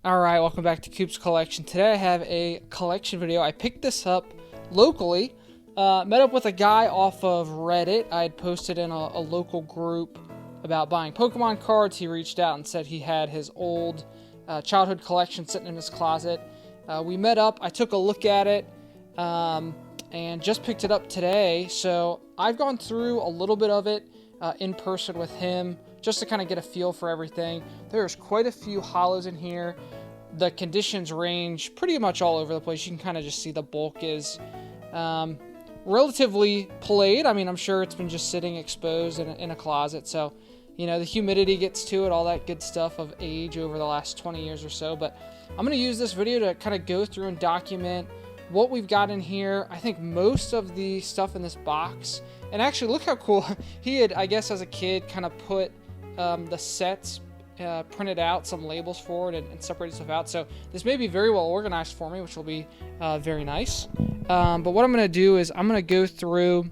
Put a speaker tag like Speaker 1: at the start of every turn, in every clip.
Speaker 1: Alright, welcome back to Coop's Collection. Today I have a collection video. I picked this up locally. Met up with a guy off of Reddit. I had posted in a local group about buying Pokemon cards. He reached out and said he had his old childhood collection sitting in his closet. We met up, I took a look at it, and just picked it up today. So I've gone through a little bit of it in person with him, just to kind of get a feel for everything. There's quite a few hollows in here. The conditions range pretty much all over the place. You can kind of just see the bulk is relatively played. I mean, I'm sure it's been just sitting exposed in a closet. So, you know, the humidity gets to it, all that good stuff of age over the last 20 years or so. But I'm going to use this video to kind of go through and document what we've got in here. I think most of the stuff in this box, and actually look how cool he had, I guess as a kid, kind of put the sets printed out, some labels for it, and separated stuff out. So this may be very well organized for me, which will be very nice. But what I'm going to do is I'm going to go through,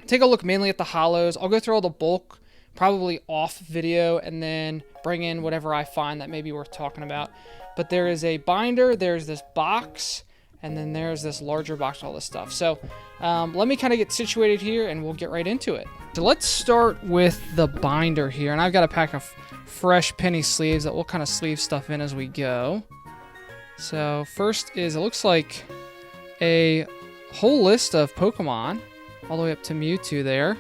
Speaker 1: take a look mainly at the hollows. I'll go through all the bulk, probably off video, and then bring in whatever I find that may be worth talking about. But there is a binder, there's this box, and then there's this larger box with all this stuff. So let me kind of get situated here and we'll get right into it. So let's start with the binder here. And I've got a pack of fresh penny sleeves that we'll kind of sleeve stuff in as we go. So first is, it looks like a whole list of Pokemon all the way up to Mewtwo there.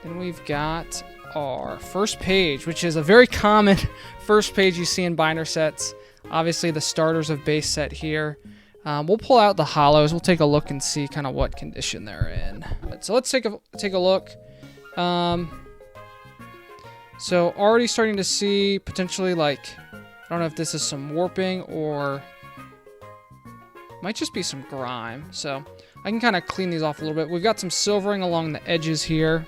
Speaker 1: Then we've got our first page, which is a very common first page you see in binder sets. Obviously, the starters of base set here. We'll pull out the hollows. We'll take a look and see kind of what condition they're in. So let's take a look. So already starting to see potentially, like, I don't know if this is some warping or might just be some grime. So I can kind of clean these off a little bit. We've got some silvering along the edges here.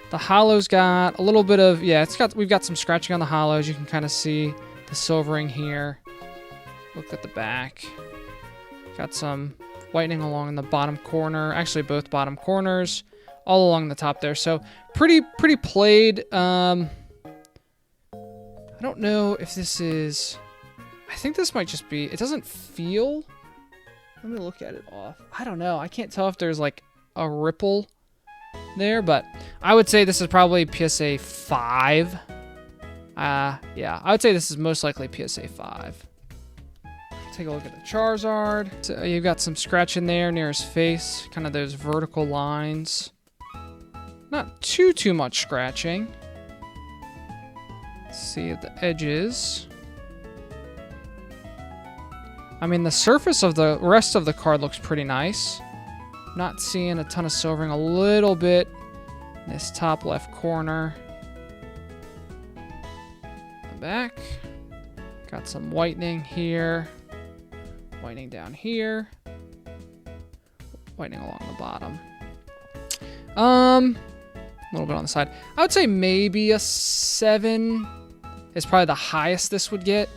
Speaker 1: The hollows got a little bit of, yeah, we've got some scratching on the hollows. You can kind of see the silvering here. Look at the back. Got some whitening along the bottom corner. Actually, both bottom corners. All along the top there. So pretty played. I don't know if this is... I think this might just be... It doesn't feel... Let me look at it off. I don't know. I can't tell if there's like a ripple there, but I would say this is probably PSA 5. Yeah, I would say this is most likely PSA 5. Take a look at the Charizard. So you've got some scratch in there near his face, kind of those vertical lines. Not too much scratching. Let's see at the edges. I mean, the surface of the rest of the card looks pretty nice. Not seeing a ton of silvering, a little bit in this top left corner. Back. Got some whitening here. Whitening down here. Whitening along the bottom. A little bit on the side. I would say maybe a 7 is probably the highest this would get.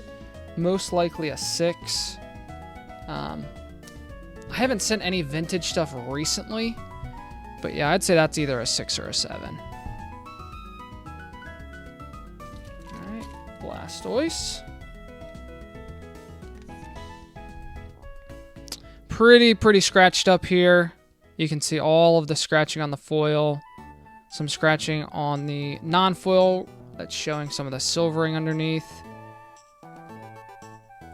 Speaker 1: Most likely a 6. I haven't sent any vintage stuff recently. But yeah, I'd say that's either a 6 or a 7. Blastoise. Pretty scratched up here. You can see all of the scratching on the foil. Some scratching on the non-foil that's showing some of the silvering underneath.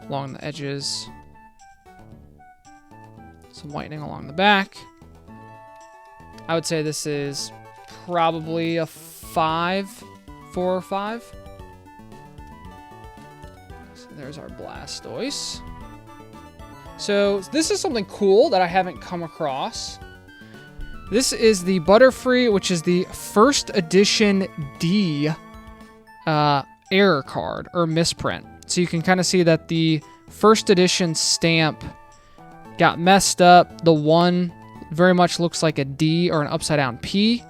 Speaker 1: Along the edges. Some whitening along the back. I would say this is probably a 5, 4 or 5. There's our Blastoise. So this is something cool that I haven't come across. This is the Butterfree, which is the first edition D error card or misprint. So you can kind of see that the first edition stamp got messed up. The 1 very much looks like a D or an upside down P.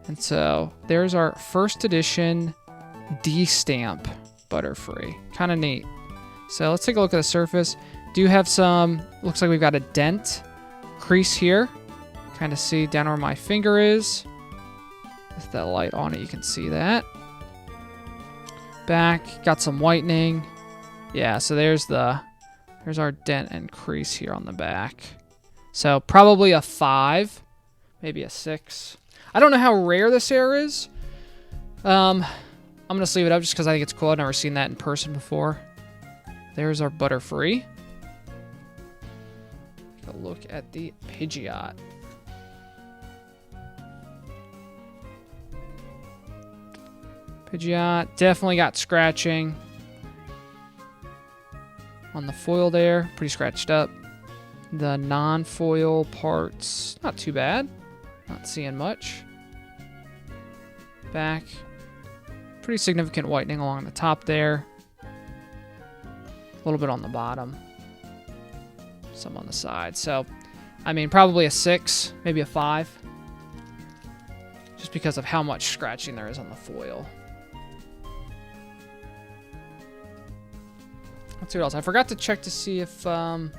Speaker 1: And so there's our first edition D stamp Butterfree. Kind of neat. So let's take a look at the surface. Do have some, looks like we've got a dent crease here. Kind of see down where my finger is. With that light on it, you can see that. Back, got some whitening. Yeah, so there's our dent and crease here on the back. So probably a 5, maybe a 6. I don't know how rare this air is. I'm gonna sleeve it up just because I think it's cool. I've never seen that in person before. There's our Butterfree. Take a look at the Pidgeot. Pidgeot definitely got scratching on the foil there. Pretty scratched up. The non-foil parts, not too bad. Not seeing much. Back. Pretty significant whitening along the top there. A little bit on the bottom. Some on the side. So, I mean, probably a 6, maybe a 5. Just because of how much scratching there is on the foil. Let's see what else. I forgot to check to see if any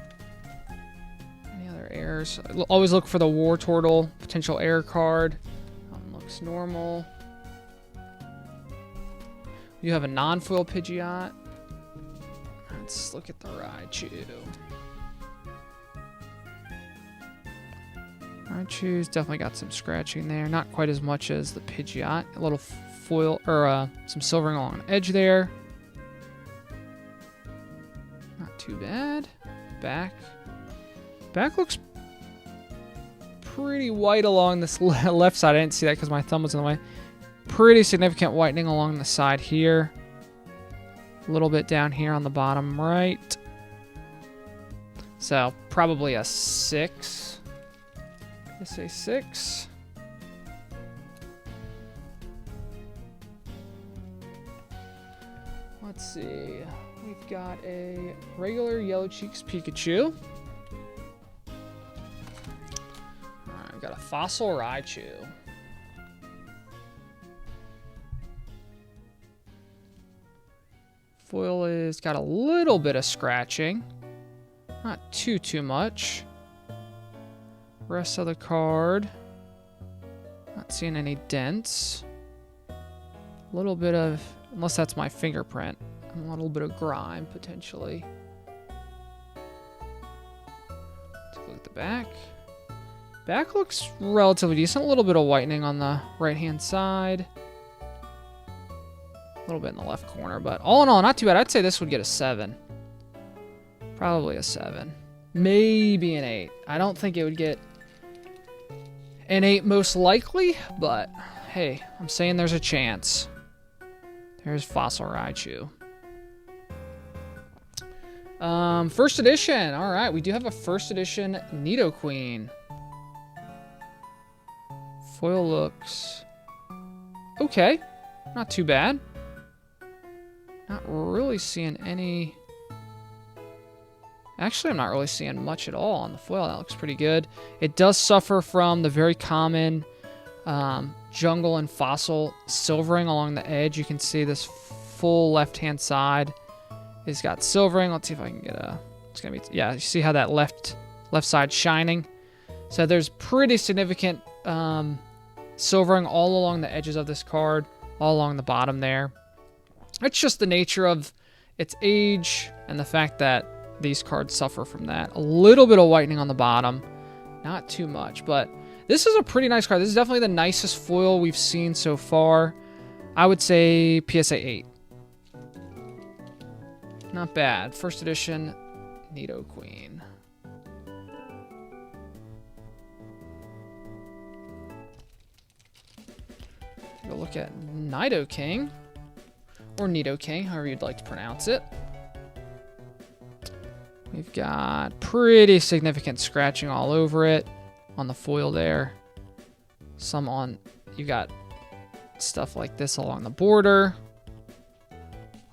Speaker 1: other errors. Always look for the War Turtle potential error card. Looks normal. You have a non-foil Pidgeot. Let's look at the Raichu. Raichu's definitely got some scratching there. Not quite as much as the Pidgeot. A little foil, or some silvering along the edge there. Not too bad. Back. Back looks pretty white along this left side. I didn't see that because my thumb was in the way. Pretty significant whitening along the side here. A little bit down here on the bottom right. So probably a 6. Let's say 6. Let's see. We've got a regular Yellow Cheeks Pikachu. Alright, we've got a Fossil Raichu. Foil is got a little bit of scratching. Not too much. Rest of the card. Not seeing any dents. A little bit of, unless that's my fingerprint, a little bit of grime potentially. Take a look at the back. Back looks relatively decent. A little bit of whitening on the right-hand side. A little bit in the left corner, but all in all, not too bad. I'd say this would get a 7. Probably a 7. Maybe an 8. I don't think it would get an 8 most likely, but hey, I'm saying there's a chance. There's Fossil Raichu. First edition. All right, we do have a first edition Nidoqueen. Foil looks okay. Not too bad. Not really seeing any... Actually, I'm not really seeing much at all on the foil. That looks pretty good. It does suffer from the very common jungle and fossil silvering along the edge. You can see this full left-hand side has got silvering. Let's see if I can get a... It's gonna be... Yeah, you see how that left side shining? So there's pretty significant silvering all along the edges of this card, all along the bottom there. It's just the nature of its age and the fact that these cards suffer from that. A little bit of whitening on the bottom. Not too much, but this is a pretty nice card. This is definitely the nicest foil we've seen so far. I would say PSA 8. Not bad. First edition Nidoqueen. Take a look at Nidoking. Or Nidoking, however you'd like to pronounce it. We've got pretty significant scratching all over it on the foil there. Some on, you got stuff like this along the border.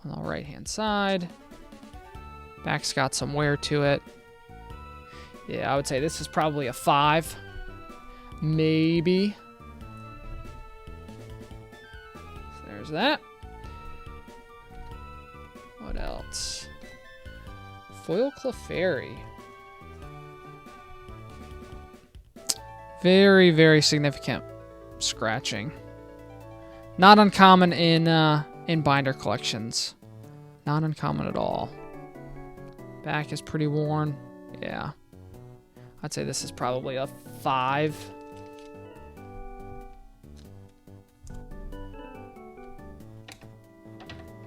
Speaker 1: On the right-hand side. Back's got some wear to it. Yeah, I would say this is probably a 5. Maybe. So there's that. What else? Foil Clefairy. Very, very significant scratching. Not uncommon in in binder collections. Not uncommon at all. Back is pretty worn. Yeah. I'd say this is probably a 5.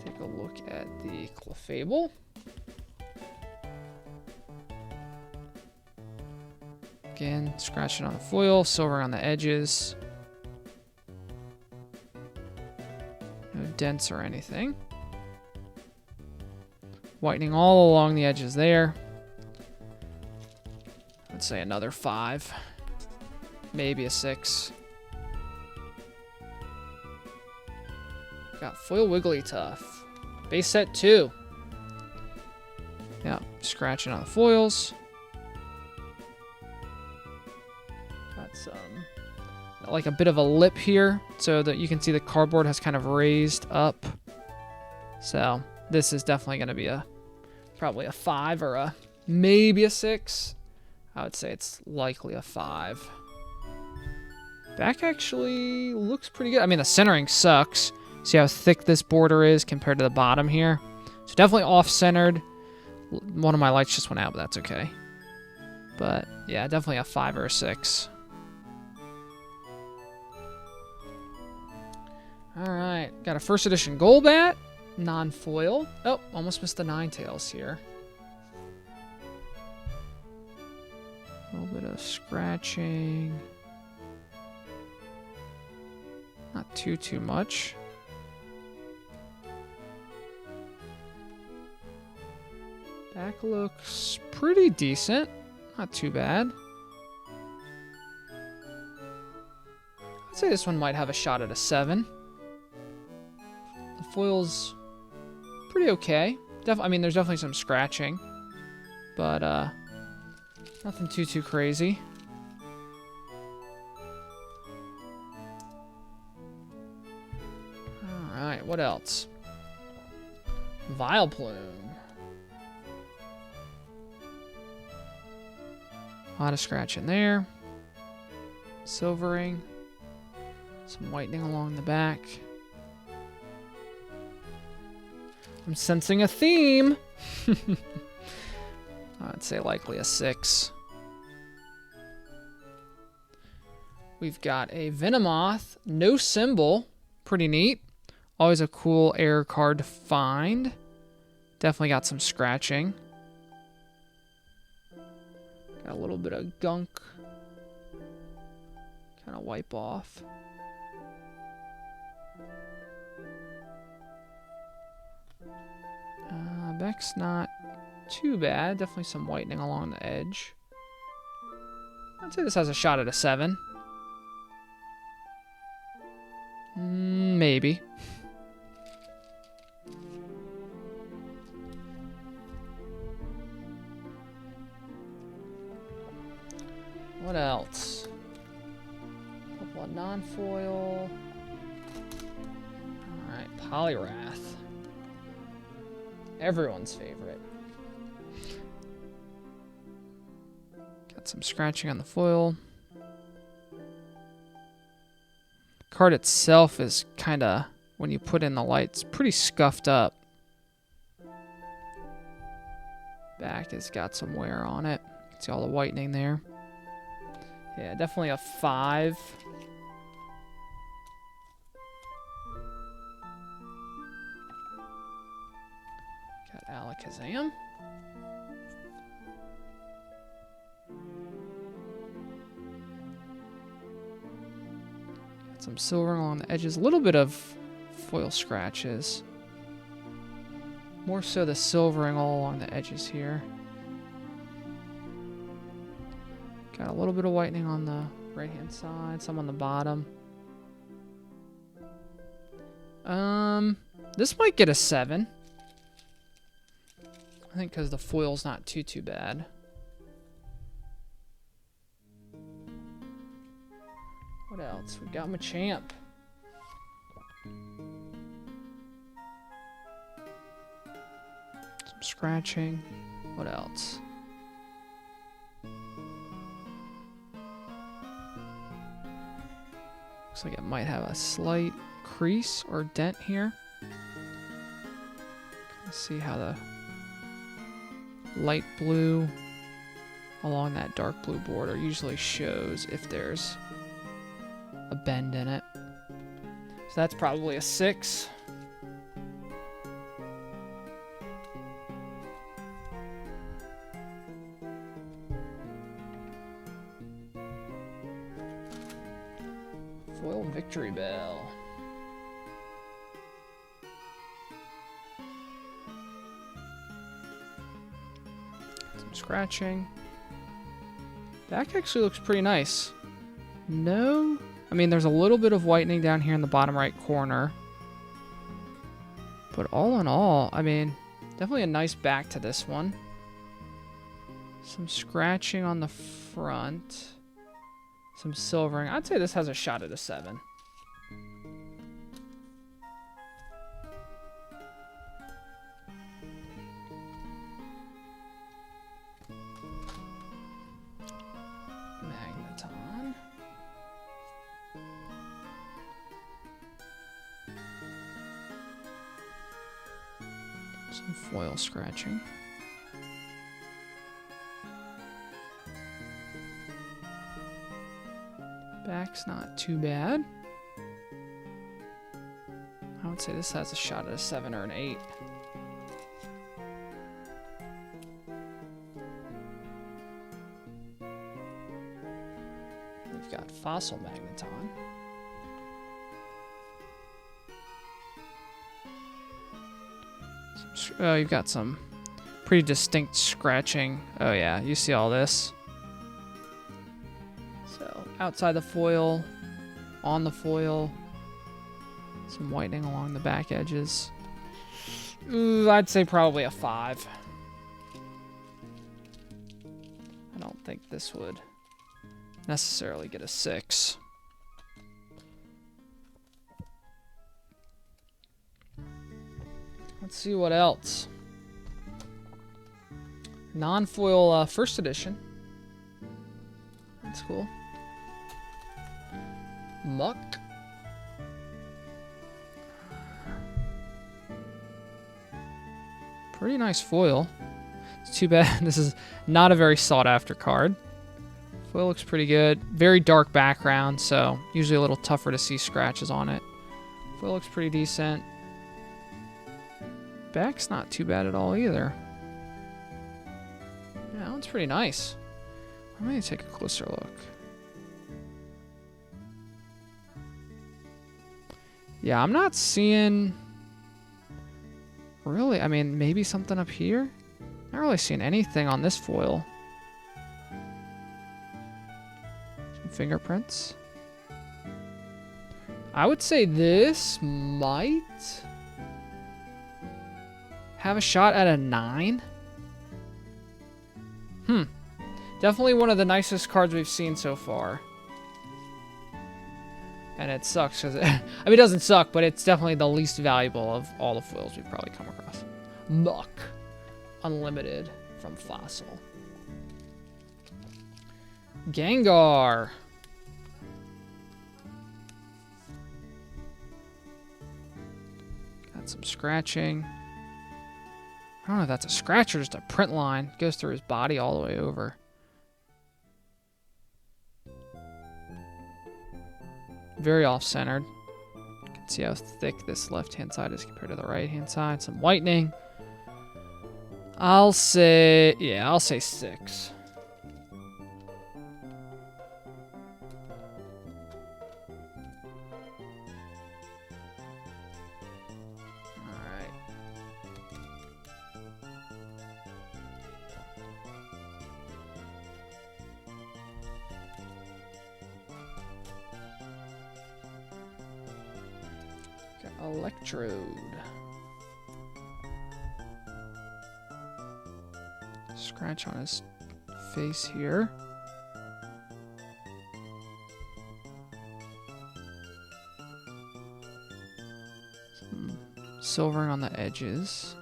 Speaker 1: Take a look at the Clefable. Again, scratching on the foil, silver on the edges. No dents or anything. Whitening all along the edges there. I'd say another 5. Maybe a 6. Got foil Wigglytuff. Base set 2. Yeah, scratching on the foils. Got some, like a bit of a lip here, so that you can see the cardboard has kind of raised up. So this is definitely going to be probably a 5 or maybe a 6. I would say it's likely a 5. Back actually looks pretty good. I mean, the centering sucks. See how thick this border is compared to the bottom here? So definitely off-centered. One of my lights just went out, but that's okay. But yeah, definitely a 5 or a 6. Alright, got a first edition Golbat. Non-foil. Oh, almost missed the Ninetales here. A little bit of scratching. Not too much. Back looks pretty decent. Not too bad. I'd say this one might have a shot at a 7. The foil's pretty okay. I mean, there's definitely some scratching, but nothing too crazy. All right, what else? Vileplume. A lot of scratching there. Silvering. Some whitening along the back. I'm sensing a theme. I'd say likely a 6. We've got a Venomoth, no symbol. Pretty neat. Always a cool error card to find. Definitely got some scratching. Got a little bit of gunk. Kind of wipe off. Back's not too bad. Definitely some whitening along the edge. I'd say this has a shot at a 7. Maybe. What else? A couple of non-foil. Alright, Poliwrath. Everyone's favorite. Got some scratching on the foil. Card itself is kind of, when you put in the lights, pretty scuffed up. Back has got some wear on it. You can see all the whitening there. Yeah, definitely a 5. Got Alakazam. Got some silver along the edges. A little bit of foil scratches. More so the silvering all along the edges here. Got a little bit of whitening on the right-hand side, some on the bottom. This might get a 7. I think because the foil's not too bad. What else? We got Machamp. Some scratching. What else? Looks like it might have a slight crease or dent here. Let's see how the light blue along that dark blue border usually shows if there's a bend in it. So that's probably a 6. Foil Victory Bell. Some scratching. Back actually looks pretty nice. No, I mean there's a little bit of whitening down here in the bottom right corner. But all in all, I mean, definitely a nice back to this one. Some scratching on the front. Some silvering. I'd say this has a shot at a 7. Magneton. Some foil scratching. Back's not too bad. I would say this has a shot at a 7 or an 8. We've got Fossil Magneton. You've got some pretty distinct scratching. Oh yeah, you see all this. So outside the foil, on the foil, some whitening along the back edges. Ooh, I'd say probably a 5. I don't think this would necessarily get a 6. Let's see what else. Non-foil first edition. That's cool. Muck. Pretty nice foil. It's too bad this is not a very sought after card. Foil looks pretty good. Very dark background, so usually a little tougher to see scratches on it. Foil looks pretty decent. Back's not too bad at all either. Yeah, that one's pretty nice. I'm going to take a closer look. Yeah, I'm not seeing... Really? I mean, maybe something up here? Not really seeing anything on this foil. Some fingerprints. I would say this might have a shot at a 9. Definitely one of the nicest cards we've seen so far. And it sucks because I mean, it doesn't suck, but it's definitely the least valuable of all the foils we've probably come across. Muck. Unlimited from Fossil. Gengar. Got some scratching. I don't know if that's a scratch or just a print line. It goes through his body all the way over. Very off-centered. You can see how thick this left-hand side is compared to the right-hand side. Some whitening. I'll say 6. Electrode. Scratch on his face here. Some silvering on the edges.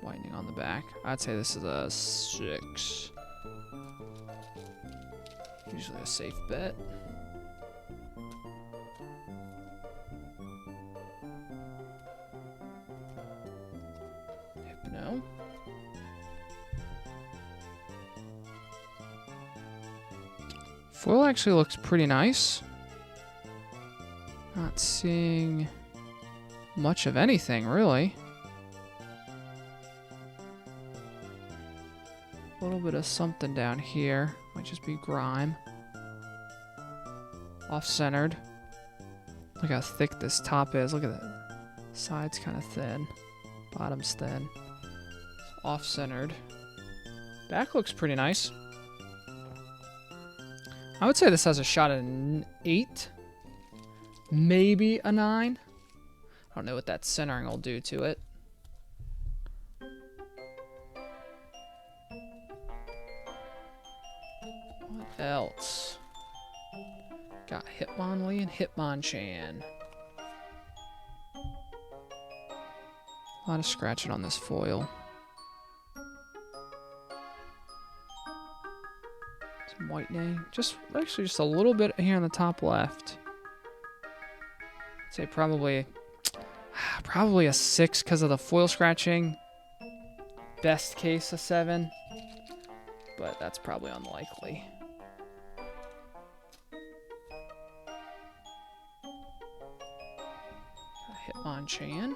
Speaker 1: Whitening on the back. I'd say this is a 6. Usually a safe bet. Foil actually looks pretty nice. Not seeing much of anything, really. A little bit of something down here. Might just be grime. Off-centered. Look how thick this top is. Look at that. Side's kind of thin. Bottom's thin. Off-centered. Back looks pretty nice. I would say this has a shot at an 8. Maybe a 9. I don't know what that centering will do to it. What else? Got Hitmonlee and Hitmonchan. A lot of scratching on this foil. Some whitening. Actually just a little bit here on the top left. I'd say probably a 6 because of the foil scratching. Best case a 7. But that's probably unlikely. Hitmonchan.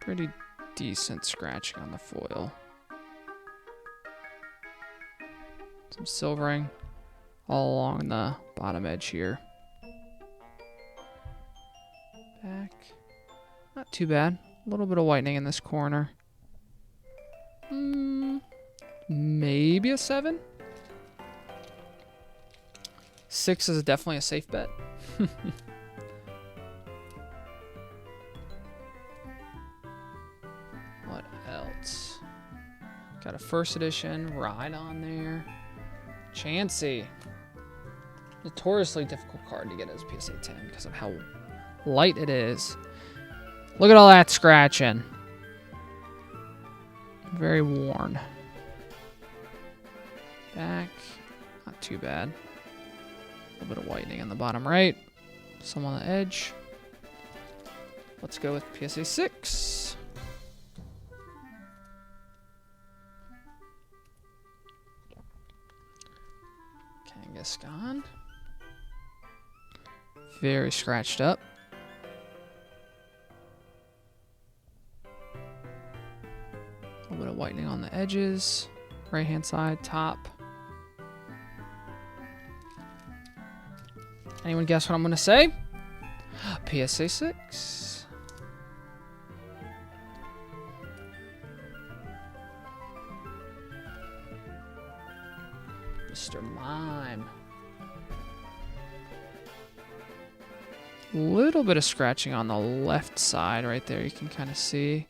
Speaker 1: Pretty decent scratching on the foil. Some silvering all along the bottom edge here. Back. Not too bad. A little bit of whitening in this corner. Maybe a 7? 6 is definitely a safe bet. What else? Got a first edition Reid on there. Chansey. Notoriously difficult card to get as PSA 10 because of how light it is. Look at all that scratching. Very worn. Back. Not too bad. A little bit of whitening on the bottom right. Some on the edge. Let's go with PSA 6. Kangaskhan. Very scratched up. A little bit of whitening on the edges. Right hand side, top. Anyone guess what I'm going to say? PSA 6. Mr. Mime. Little bit of scratching on the left side right there. You can kind of see.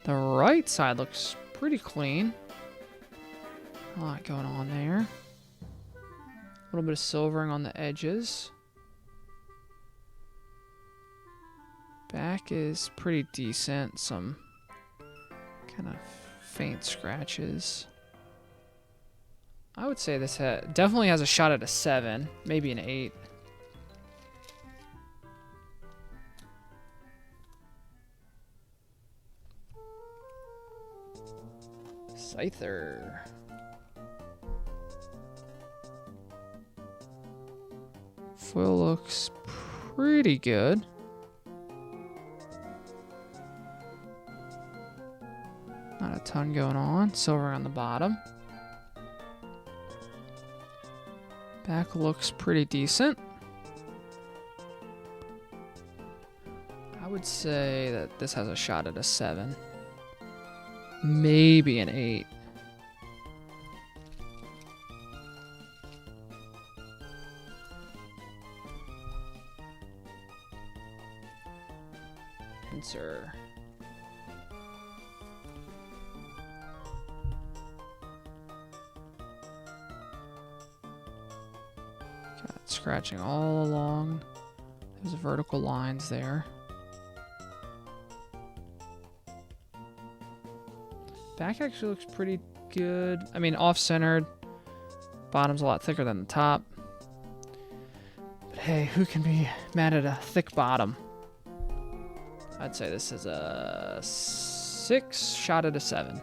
Speaker 1: The right side looks pretty clean. A lot going on there. A little bit of silvering on the edges. Back is pretty decent. Some kind of faint scratches. I would say this definitely has a shot at a 7, maybe an 8. Scyther. Foil looks pretty good. Not a ton going on. Silver on the bottom. Back looks pretty decent. I would say that this has a shot at a 7. Maybe an 8. Pincer. Got scratching all along. There's vertical lines there. Back actually looks pretty good. I mean, off-centered. Bottom's a lot thicker than the top. But hey, who can be mad at a thick bottom? I'd say this is a 6, shot at a 7.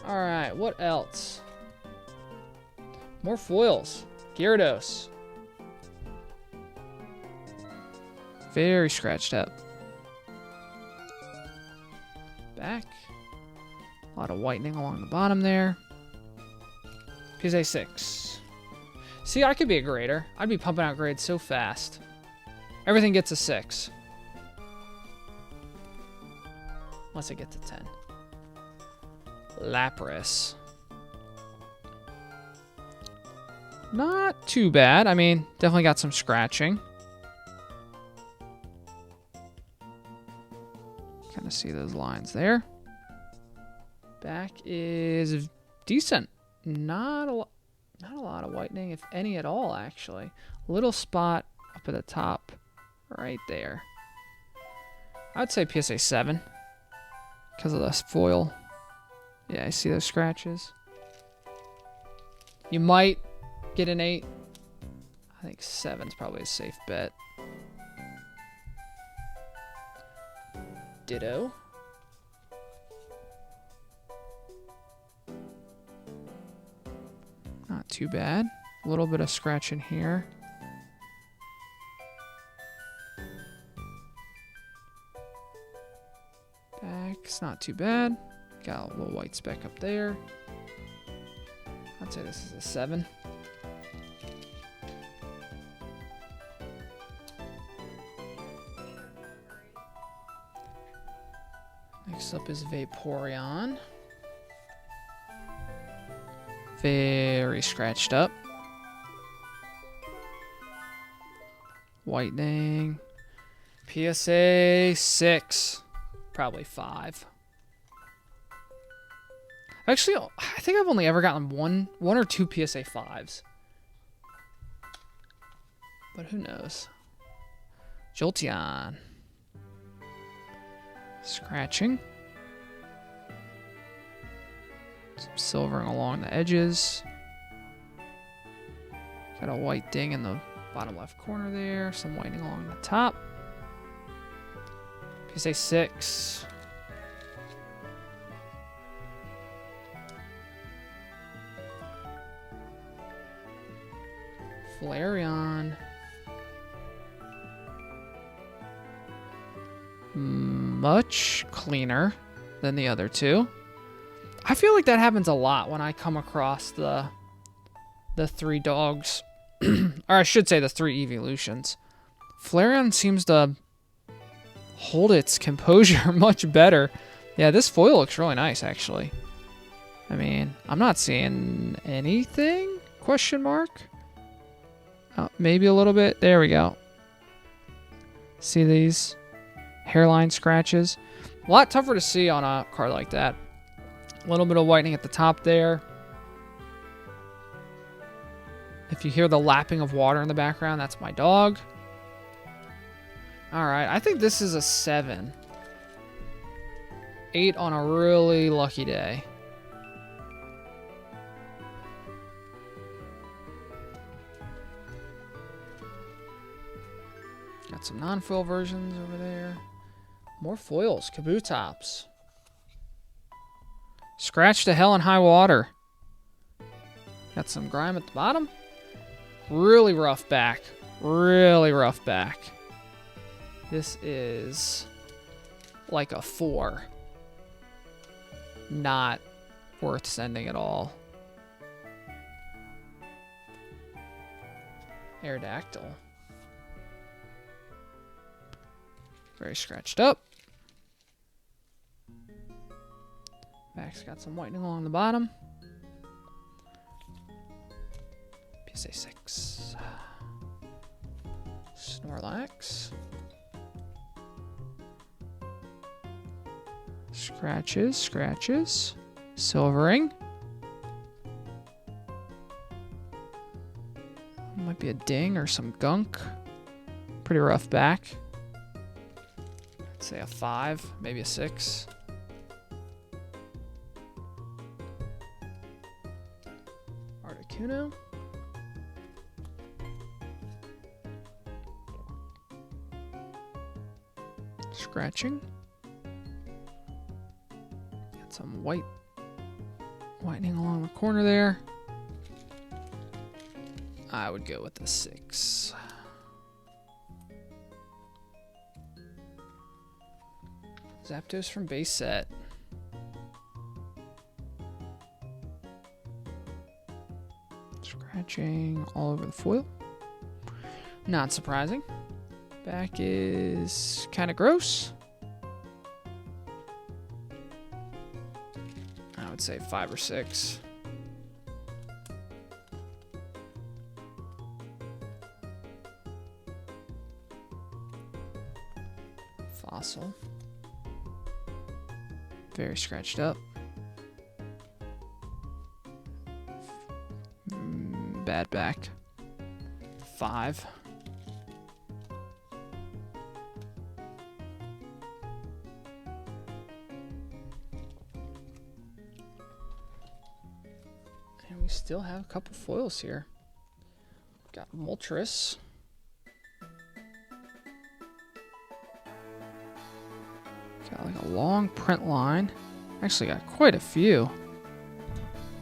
Speaker 1: Alright, what else? More foils. Gyarados. Very scratched up. Back. A lot of whitening along the bottom there. PSA 6. See, I could be a grader. I'd be pumping out grades so fast. Everything gets a 6. Unless I get to 10. Lapras. Not too bad. I mean, definitely got some scratching. Kind of see those lines there. Back is decent. Not a lot of whitening, if any at all, actually. Little spot up at the top, right there. I'd say PSA 7 because of this foil. Yeah, I see those scratches. You might get an 8. I think 7's probably a safe bet. Ditto. Not too bad. A little bit of scratching here. Back's not too bad. Got a little white speck up there. I'd say this is a 7. Next up is Vaporeon. Very scratched up. Whitening. PSA 6. Probably 5. Actually, I think I've only ever gotten one or two PSA 5s. But who knows? Jolteon. Scratching. Some silvering along the edges. Got a white ding in the bottom left corner there. Some whitening along the top. PSA 6. Flareon. Much cleaner than the other two. I feel like that happens a lot when I come across the 3 dogs. Or I should say the 3 evolutions. Flareon seems to hold its composure much better. Yeah, this foil looks really nice, actually. I mean, I'm not seeing anything? Question mark? Oh, maybe a little bit. There we go. See these hairline scratches? A lot tougher to see on a card like that. A little bit of whitening at the top there. If you hear the lapping of water in the background, that's my dog. Alright, I think this is a 7. 8 on a really lucky day. Got some non-foil versions over there. More foils. Kabutops. Scratch to hell and high water. Got some grime at the bottom. Really rough back. Really rough back. This is like a 4. Not worth sending at all. Aerodactyl. Very scratched up. Back's got some whitening along the bottom. PSA 6. Snorlax. Scratches, scratches. Silvering. Might be a ding or some gunk. Pretty rough back. I'd say a 5, maybe a 6. Articuno. Scratching. Got some white Whitening along the corner there. I would go with a 6. Zapdos from base set. Scratching all over the foil. Not surprising. Back is kind of gross. I would say 5 or 6. Fossil. Very scratched up. Bad back. 5. And we still have a couple foils here. Got Moltres. Got like a long print line. Actually got quite a few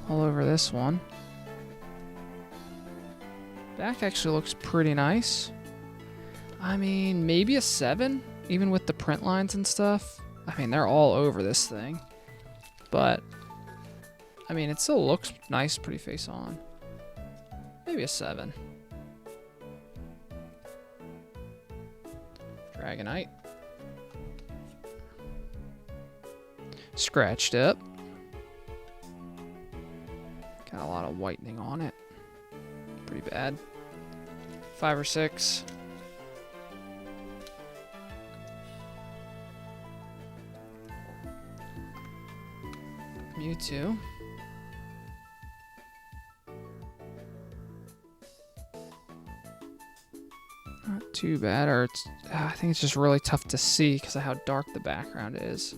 Speaker 1: all over this one. Back actually looks pretty nice. I mean, maybe a 7, even with the print lines and stuff. I mean, they're all over this thing. But, I mean, it still looks nice, pretty face on. Maybe a 7. Dragonite. Scratched up. Got a lot of whitening on it. Pretty bad. 5 or 6. Mewtwo. Not too bad, or it's, I think it's just really tough to see because of how dark the background is.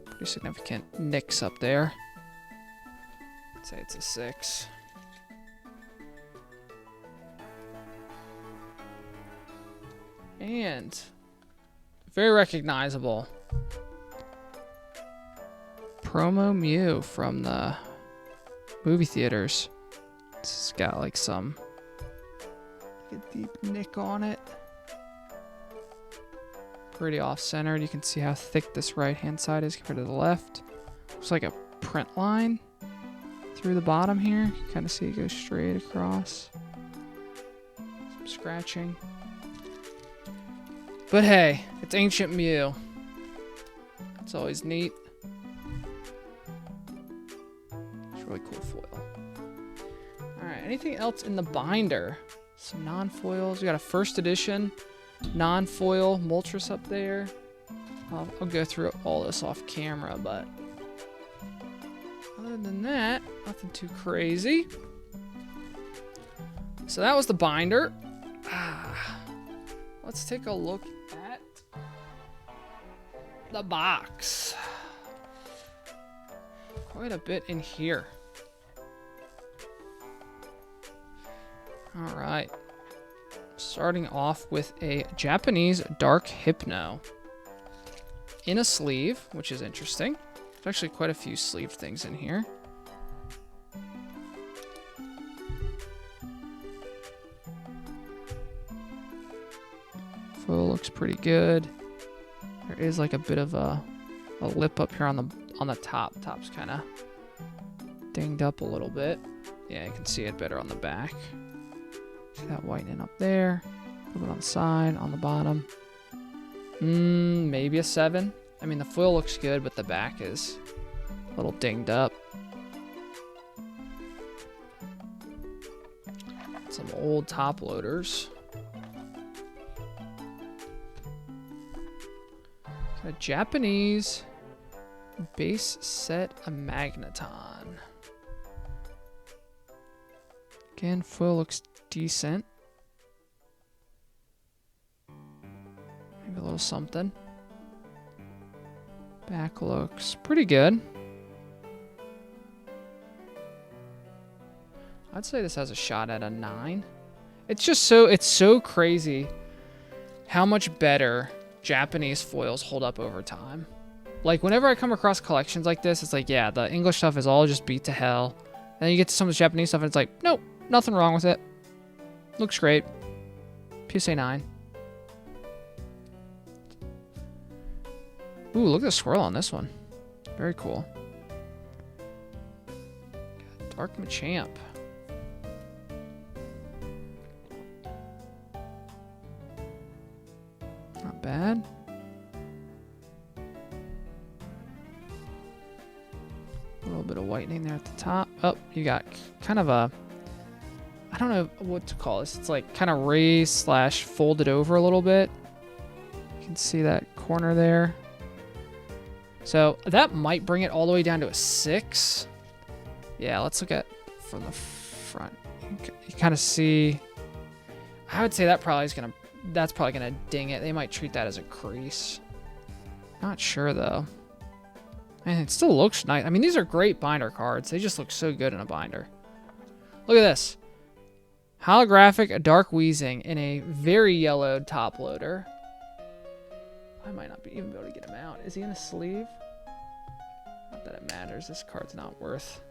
Speaker 1: Pretty significant nicks up there. I'd say it's a 6. And very recognizable. Promo Mew from the movie theaters. It's got like some a deep nick on it. Pretty off-centered. You can see how thick this right-hand side is compared to the left. Looks like a print line through the bottom here. You can kind of see it go straight across. Some scratching. But hey, it's Ancient Mew. It's always neat. It's a really cool foil. Alright, anything else in the binder? Some non-foils. We got a first edition non-foil Moltres up there. I'll go through all this off camera, but other than that, nothing too crazy. So that was the binder. Let's take a look at the box. Quite a bit in here. All right. Starting off with a Japanese Dark Hypno in a sleeve, which is interesting. There's actually quite a few sleeve things in here. Foil looks pretty good. There is like a bit of a lip up here on the top. Top's kind of dinged up a little bit. Yeah, you can see it better on the back. See that whitening up there, a little bit on the side, on the bottom. Maybe a 7. I mean, the foil looks good, but the back is a little dinged up. Some old top loaders. Got a Japanese base set a Magneton. Again, foil looks decent. Maybe a little something. Back looks pretty good. I'd say this has a shot at a 9. It's just so crazy how much better Japanese foils hold up over time. Like, whenever I come across collections like this, it's like, yeah, the English stuff is all just beat to hell. And then you get to some of the Japanese stuff, and it's like, nope, nothing wrong with it. Looks great. PSA 9. Ooh, look at the swirl on this one. Very cool. Dark Machamp. Not bad. A little bit of whitening there at the top. Oh, you got kind of a... I don't know what to call this. It's like kind of raised slash folded over a little bit. You can see that corner there. So that might bring it all the way down to a 6. Yeah, let's look at from the front. You kind of see... I would say that probably is gonna... That's probably gonna ding it. They might treat that as a crease. Not sure though. And it still looks nice. I mean, these are great binder cards. They just look so good in a binder. Look at this. Holographic Dark Wheezing in a very yellowed top loader. I might not even be able to get him out. Is he in a sleeve? Not that it matters. This card's not worth.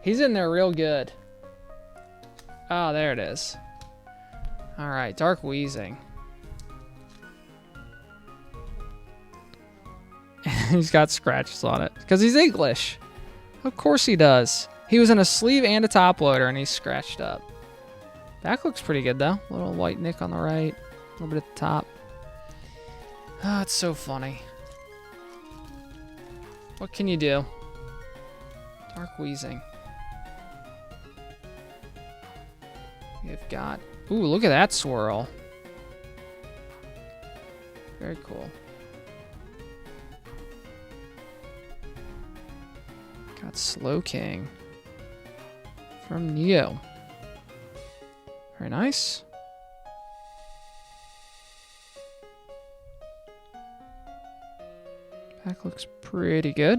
Speaker 1: He's in there real good. Oh, there it is. All right, Dark Wheezing. He's got scratches on it because he's English. Of course he does. He was in a sleeve and a top loader, and he's scratched up. Back looks pretty good, though. A little white nick on the right. A little bit at the top. Oh, it's so funny. What can you do? Dark Wheezing. We've got... Ooh, look at that swirl. Very cool. Got Slow King from Neo. Very nice. Back looks pretty good.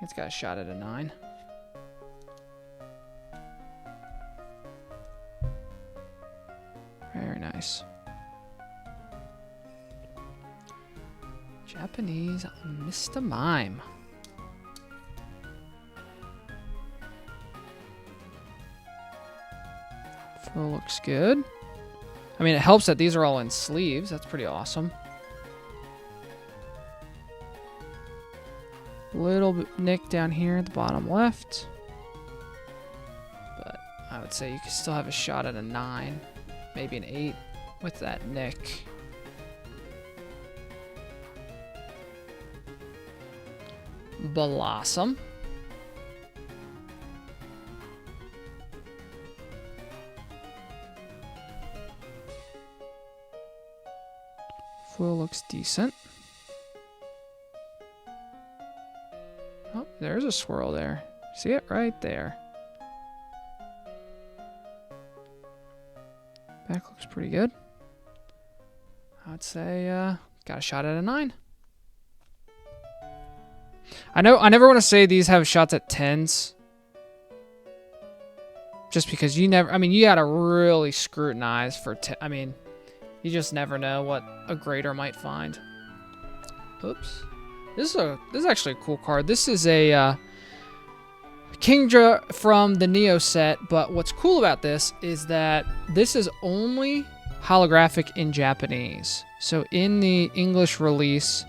Speaker 1: It's got a shot at a 9. Very nice. Japanese Mr. Mime. Foil looks good. I mean, it helps that these are all in sleeves. That's pretty awesome. Little bit nick down here at the bottom left. But I would say you could still have a shot at a 9. Maybe an 8 with that nick. Blossom. Foil looks decent. Oh, there's a swirl there. See it right there. Back looks pretty good. I would say got a shot at a 9. I never want to say these have shots at 10s. Just because you never, I mean, you gotta really scrutinize for, I mean, you just never know what a grader might find. Oops. This is actually a cool card. This is a Kingdra from the Neo set, but what's cool about this is that this is only holographic in Japanese. So in the English release,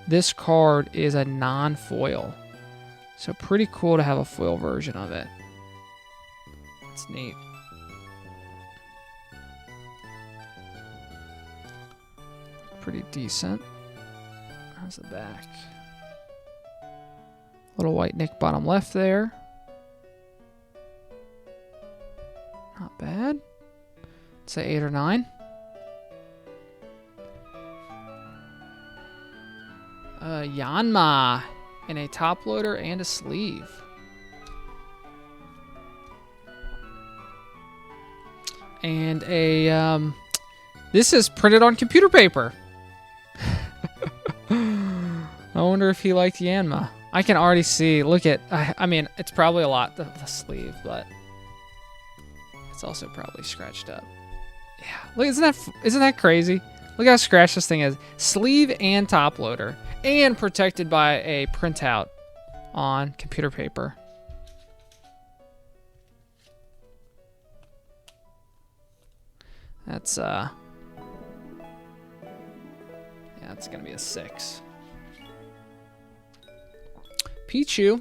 Speaker 1: this card is a non-foil. So pretty cool to have a foil version of it. It's neat. Pretty decent. How's the back? Little white nick bottom left there. Not bad. Say 8 or 9. Yanma in a top loader and a sleeve. And a this is printed on computer paper. I wonder if he liked Yanma. I can already see. Look at. I mean, it's probably a lot the sleeve, but it's also probably scratched up. Yeah. Look, isn't that crazy? Look how scratched this thing is. Sleeve and top loader. And protected by a printout on computer paper. That's, yeah, that's gonna be a 6. Pichu.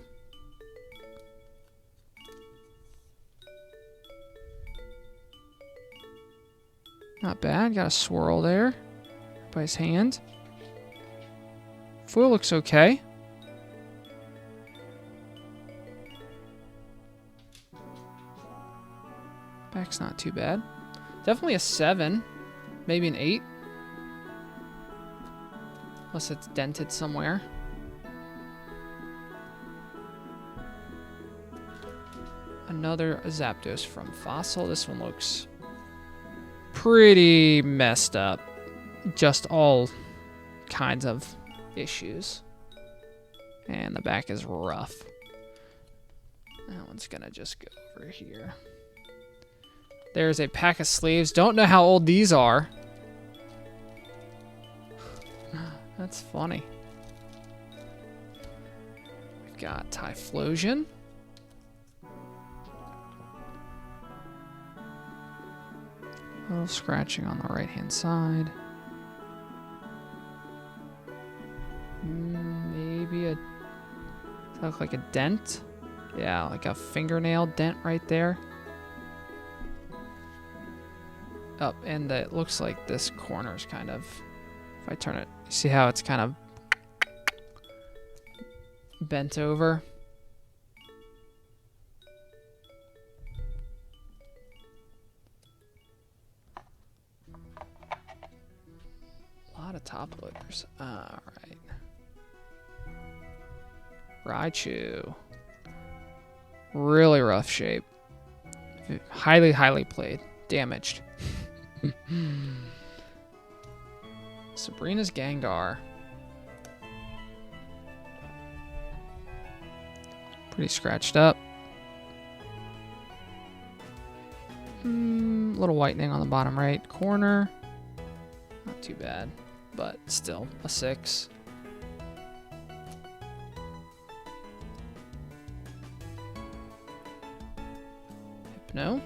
Speaker 1: Not bad. Got a swirl there by his hand. Foil looks okay. Back's not too bad. Definitely a 7. Maybe an 8. Unless it's dented somewhere. Another Zapdos from Fossil. This one looks pretty messed up. Just all kinds of issues. And the back is rough. That one's gonna just go over here. There's a pack of sleeves. Don't know how old these are. That's funny. We've got Typhlosion. A little scratching on the right-hand side. Maybe a... Does that look like a dent? Yeah, like a fingernail dent right there. Up, and it looks like this corner's kind of... If I turn it, you see how it's kind of bent over? A lot of top loaders. Alright. Raichu. Really rough shape. Highly played. Damaged. Sabrina's Gengar. Pretty scratched up. Little whitening on the bottom right corner. Not too bad, but still a 6. Hypno.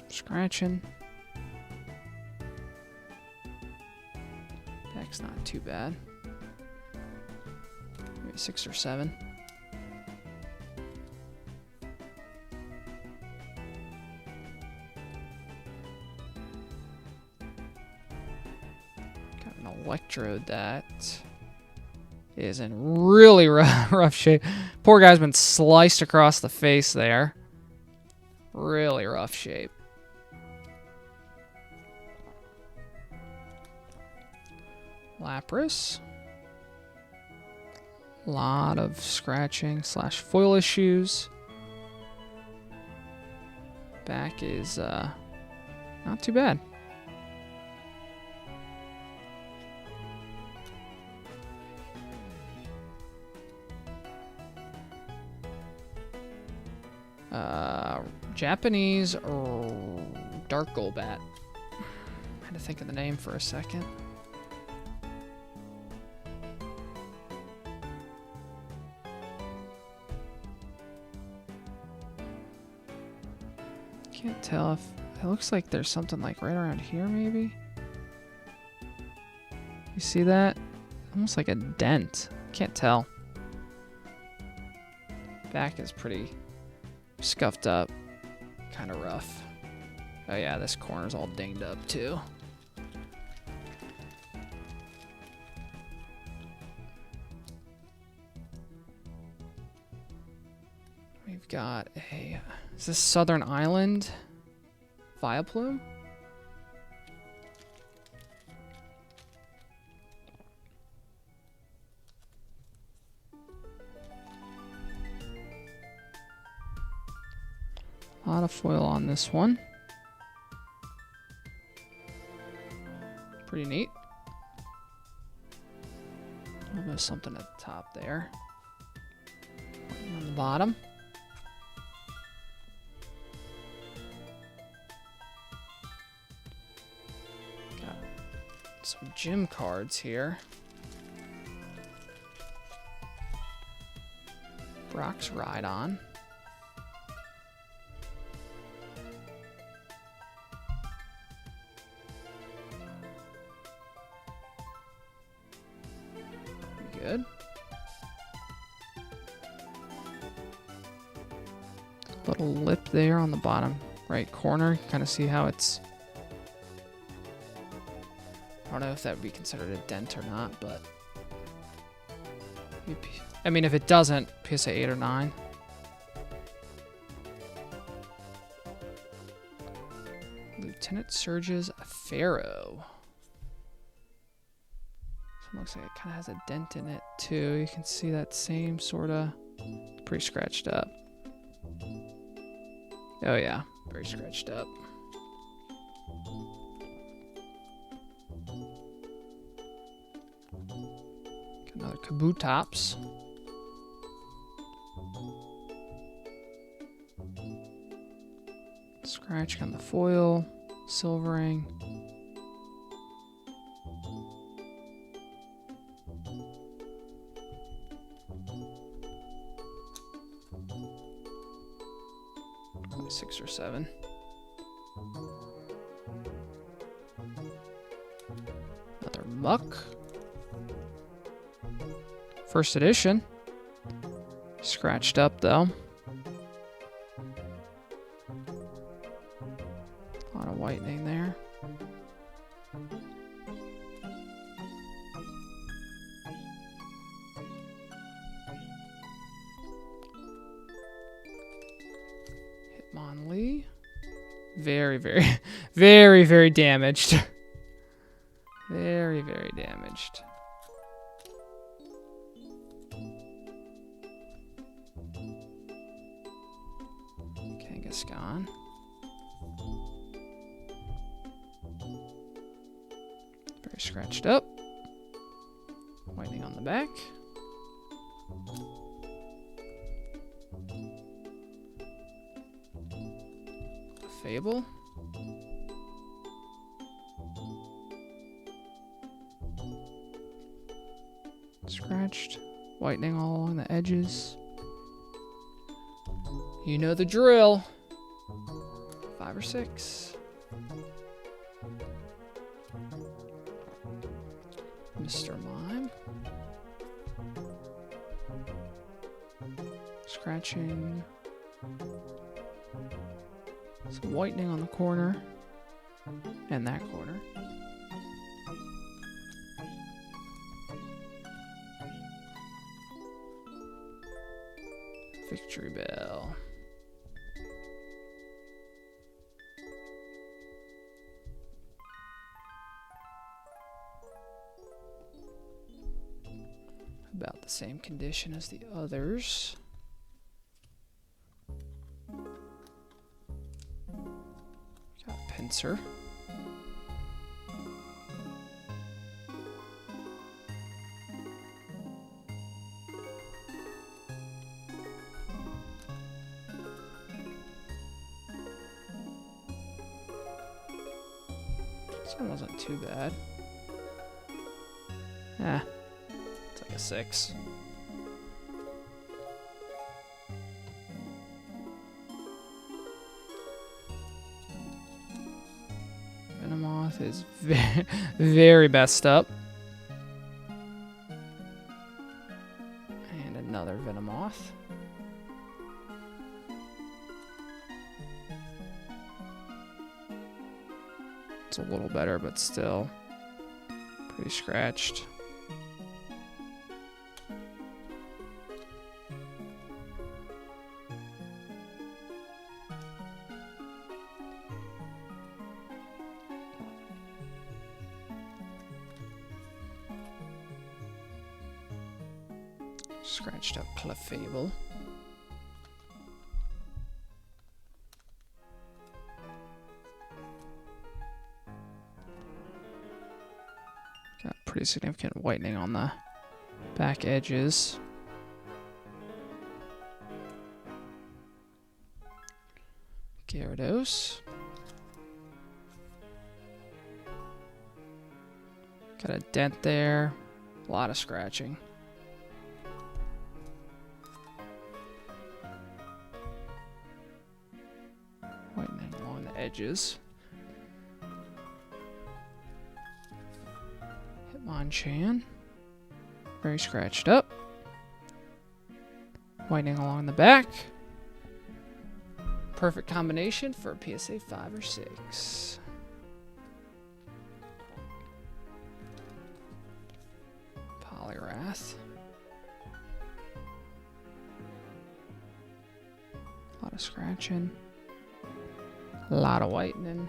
Speaker 1: Scratching. Back's not too bad. Maybe 6 or 7. Got an Electrode that is in really rough shape. Poor guy's been sliced across the face there. Really rough shape. Lapras. A lot of scratching / foil issues. Back is not too bad. Japanese Dark Golbat. I had to think of the name for a second. Can't tell if it looks like there's something like right around here, maybe. You see that? Almost like a dent. Can't tell. Back is pretty scuffed up, kind of rough. Oh yeah, this corner's all dinged up too. We've got a... Is this Southern Island Vileplume? A lot of foil on this one. Pretty neat. A little bit of something at the top there. On the bottom. some gym cards here. Brock's Ride On. Good. Little lip there on the bottom right corner. Kind of see how it's... I don't know if that would be considered a dent or not, but... I mean, if it doesn't, PSA 8 or 9. Lieutenant Surge's Pharaoh. So it looks like it kind of has a dent in it, too. You can see that same sort of... Pretty scratched up. Oh, yeah. Very scratched up. Another Kabutops. Scratch on the foil. Silvering. Probably 6 or 7. Another Muck. First edition. Scratched up though. A lot of whitening there. Hitmonlee. Very, very damaged. Very damaged. Kangaskhan. Very scratched up. Whitening on the back. Fable. Scratched. Whitening all along the edges. You know the drill. 5 or 6. Mr. Mime. Scratching. Some whitening on the corner. And that corner. Victory Bell. About the same condition as the others. Got Pinsir. This one wasn't too bad. It's like a 6. Venomoth is very messed up. And another Venomoth. It's a little better, but still pretty scratched. Scratched up Clefable. Got pretty significant whitening on the back edges. Gyarados. Got a dent there. A lot of scratching. Whitening along the edges. Hitmonchan. Very scratched up. Whitening along the back. Perfect combination for a PSA 5 or 6. Poliwrath. A lot of scratching. A lot of whitening.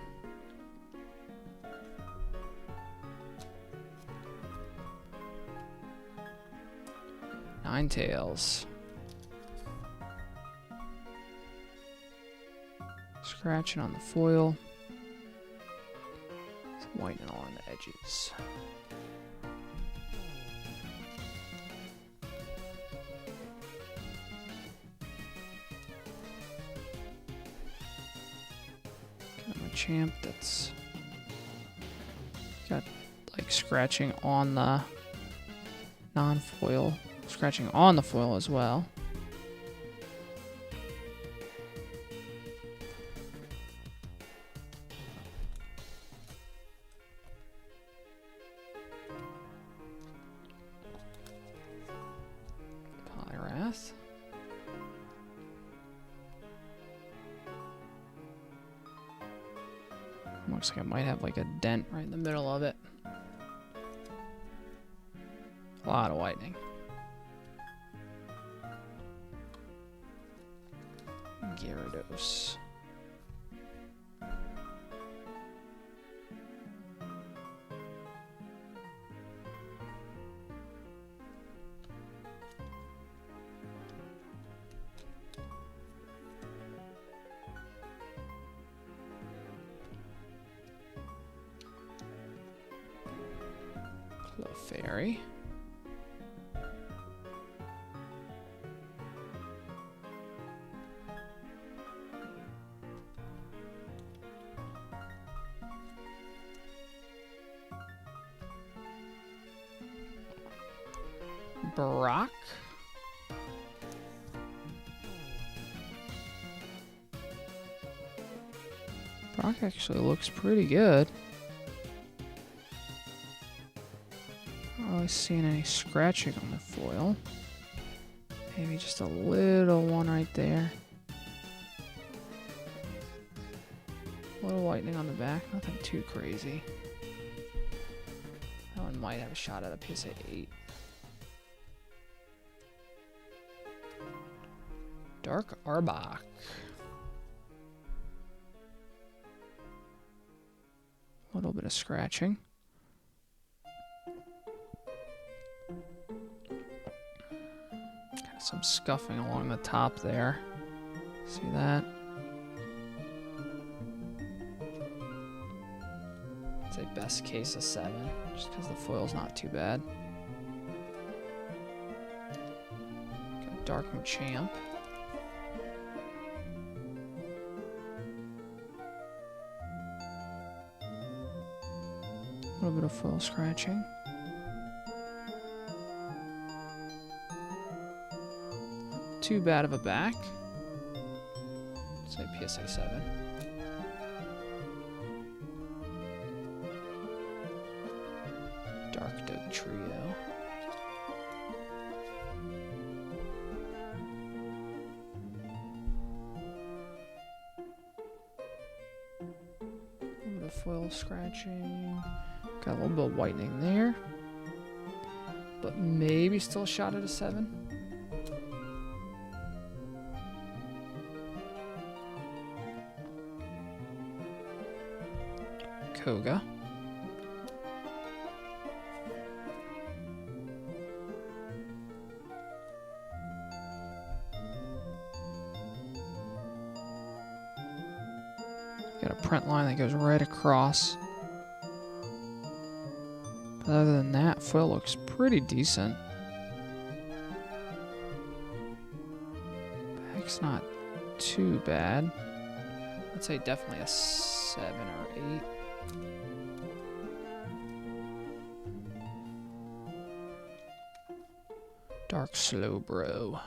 Speaker 1: Ninetales. Scratching on the foil. Some whitening along the edges. Got a champ that's got like scratching on the non-foil, scratching on the foil as well. Poliwrath. Looks like it might have like a dent right in the middle of it. A lot of whitening. Gyarados. Clefairy. Brock. Brock actually looks pretty good. Not really seeing any scratching on the foil. Maybe just a little one right there. A little whitening on the back, nothing too crazy. That one might have a shot at a PSA 8. Dark Arbok. A little bit of scratching. Got some scuffing along the top there. See that? I'd say best case of 7, just because the foil's not too bad. Got Dark Machamp. A little bit of foil scratching. Not too bad of a back. Say PSA 7. Dark Dog Trio. A little bit of foil scratching. Got a little bit of whitening there, but maybe still a shot at a 7. Koga. Got a print line that goes right across. But other than that, foil looks pretty decent. Back's not too bad. I'd say definitely a 7 or 8. Dark Slowbro.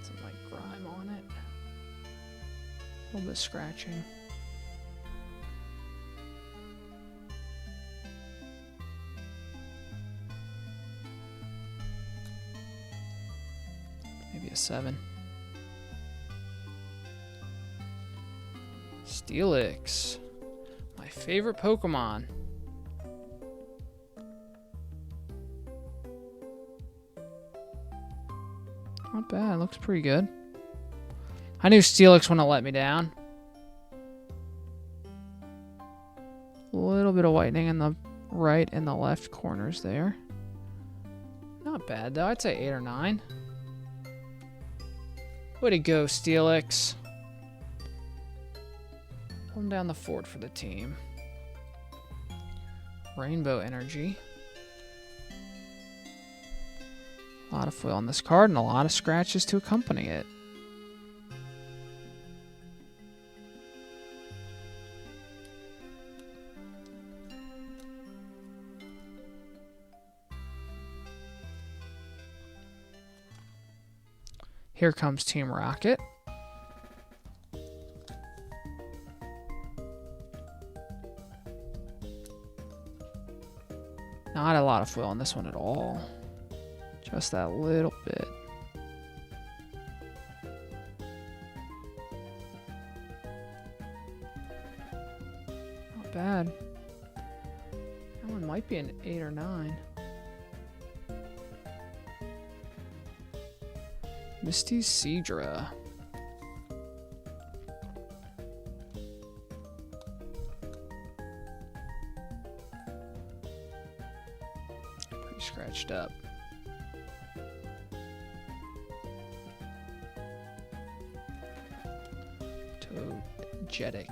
Speaker 1: Some like grime on it. A little bit of scratching. Maybe a 7. Steelix, my favorite Pokemon. Not bad, looks pretty good. I knew Steelix wouldn't let me down. A little bit of whitening in the right and the left corners there. Not bad though, I'd say 8 or 9. Way to go, Steelix. Pulling down the fort for the team. Rainbow Energy. A lot of foil on this card and a lot of scratches to accompany it. Here comes Team Rocket. Not a lot of foil on this one at all. Just that little bit. Not bad. That one might be an 8 or 9. Misty Seadra. Pretty scratched up. Togetic.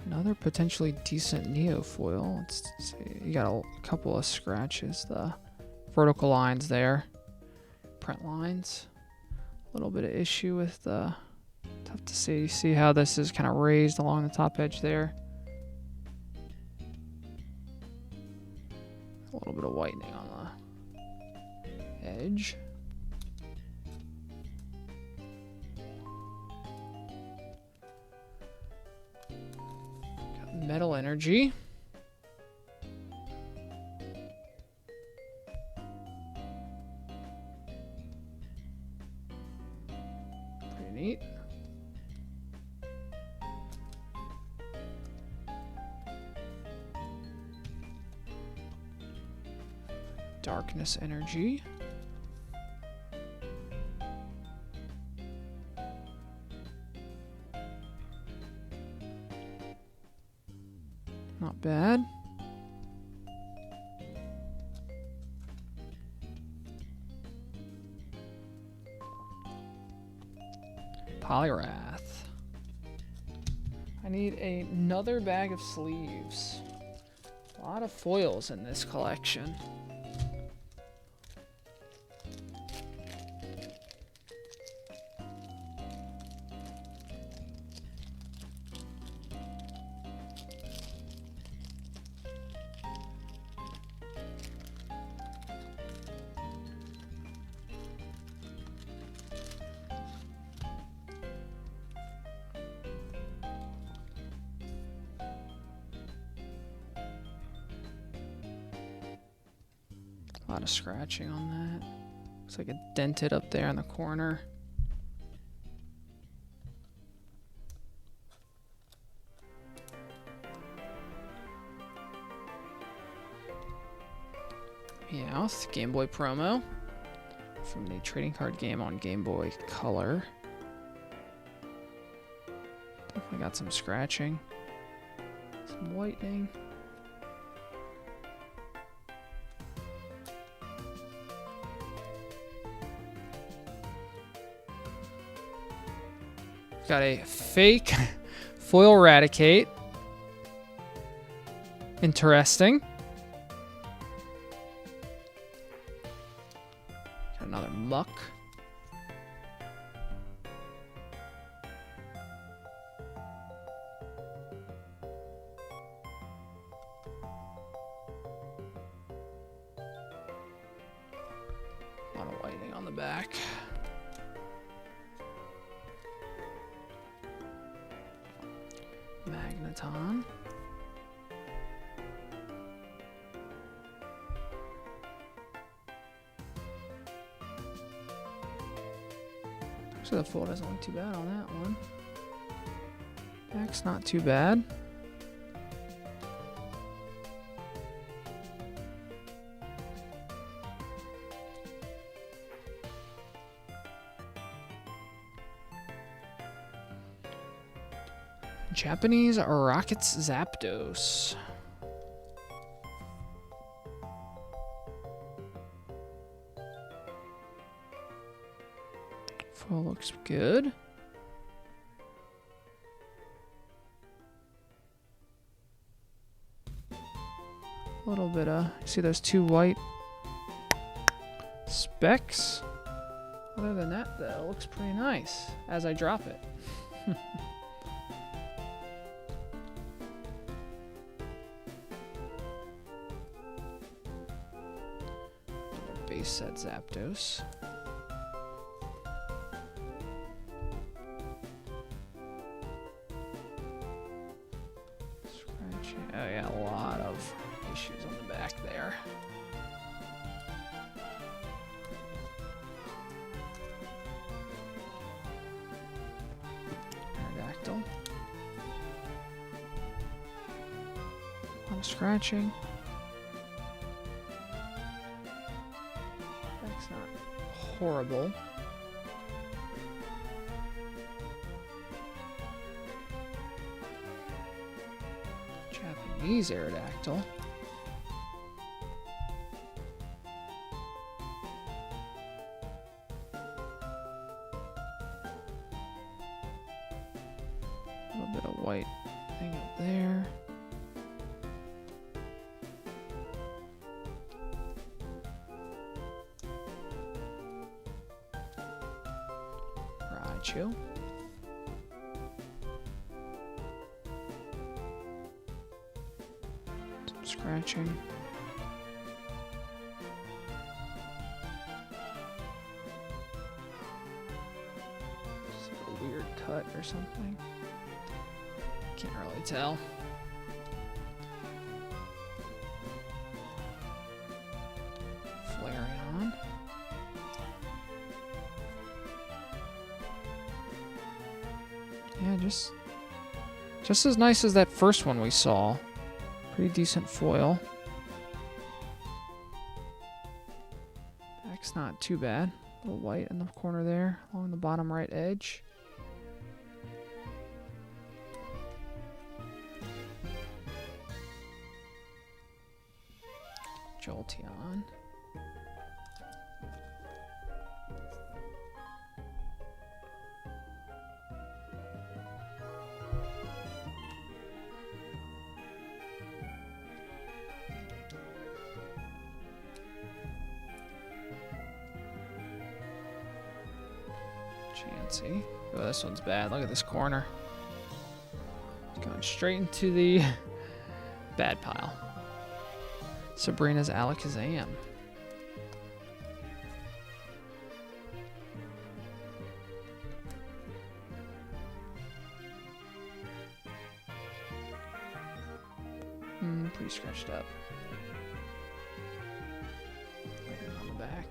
Speaker 1: Another potentially decent Neofoil. Let's see. You got a couple of scratches. The vertical lines there. Print lines. A little bit of issue with the... Tough to see. See how this is kind of raised along the top edge there. A little bit of whitening on the edge. Got Metal Energy. Pretty neat. Darkness Energy. Not bad. Polyrath. I need another bag of sleeves. A lot of foils in this collection. A lot of scratching on that. Looks like it dented up there in the corner. Meowth, Game Boy promo from the trading card game on Game Boy Color. Definitely got some scratching, some whitening. Got a fake foil Eradicate. Interesting. Got another Muck. the back. Magneton. So the fold doesn't look too bad on that one. Back's not too bad. Japanese Rockets Zapdos. Foil looks good. A little bit of, see those two white specks? Other than that, though, it looks pretty nice as I drop it. Base set Zapdos. Scratching. Oh yeah, a lot of issues on the back there. Aerodactyl. A lot of scratching. That's not horrible. Japanese Aerodactyl. A little bit of white thing up there. Raichu. Some scratching. Just like a weird cut or something. Can't really tell. Flareon. Yeah, just as nice as that first one we saw. Pretty decent foil. Back's not too bad. A little white in the corner there, along the bottom right edge. Jolteon. Chansey. Oh, this one's bad. Look at this corner. Going straight into the bad pile. Sabrina's Alakazam. Pretty scratched up. On the back.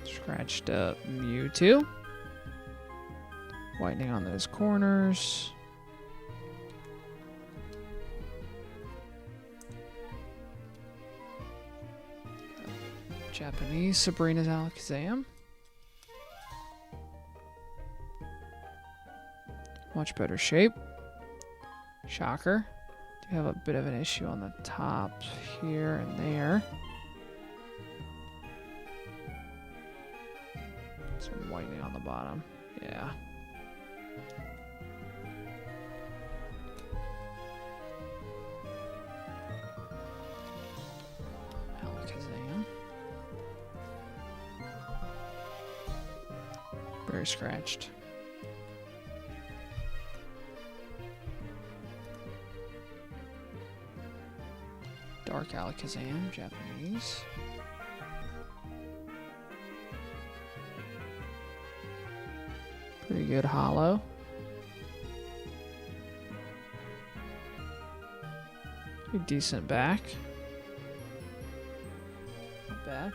Speaker 1: Scratched up Mewtwo. Whitening on those corners. Japanese Sabrina's Alakazam. Much better shape. Shocker. Do have a bit of an issue on the top here and there. Some whitening on the bottom. Yeah. Alakazam. Very scratched. Dark Alakazam, Japanese. Pretty good holo. Pretty decent back. Not bad.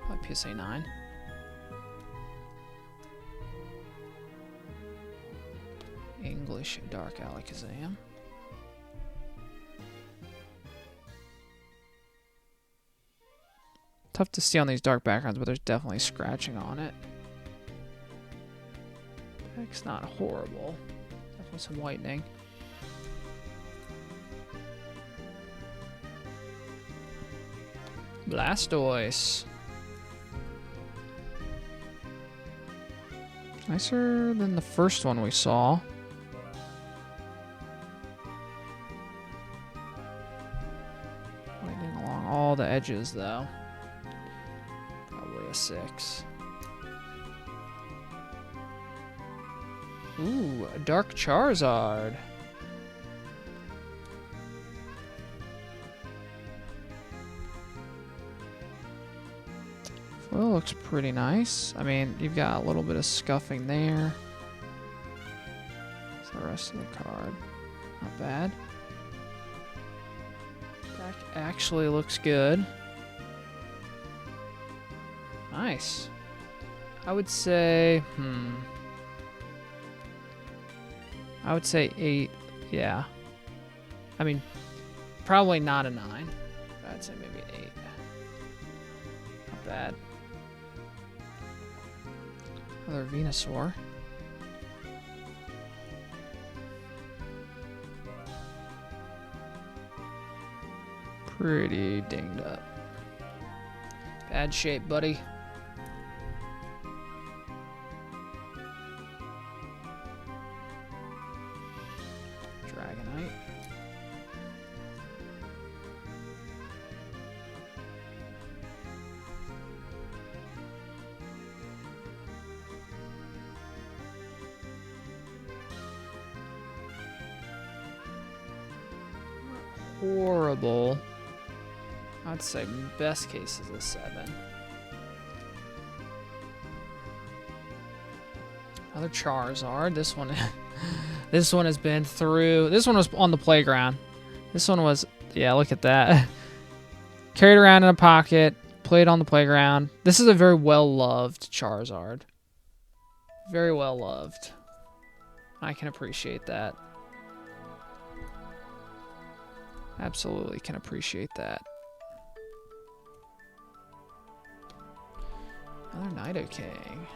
Speaker 1: Probably PSA 9. English Dark Alakazam. Tough to see on these dark backgrounds, but there's definitely scratching on it. Back's not horrible. Definitely some whitening. Blastoise. Nicer than the first one we saw. Whitening along all the edges, though. Probably a 6. Ooh, a Dark Charizard. Foil looks pretty nice. I mean, you've got a little bit of scuffing there. That's the rest of the card. Not bad. Back actually looks good. Nice. I would say, I would say 8. Yeah. I mean, probably not a 9. I'd say maybe 8. Not bad. Another Venusaur. Pretty dinged up. Bad shape, buddy. Dragonite. Horrible. I'd say best case is a 7. Another Charizard. This one, this one has been through. This one was on the playground. This one was, yeah. Look at that. Carried around in a pocket. Played on the playground. This is a very well loved Charizard. Very well loved. I can appreciate that. Absolutely can appreciate that. Another Nidoking.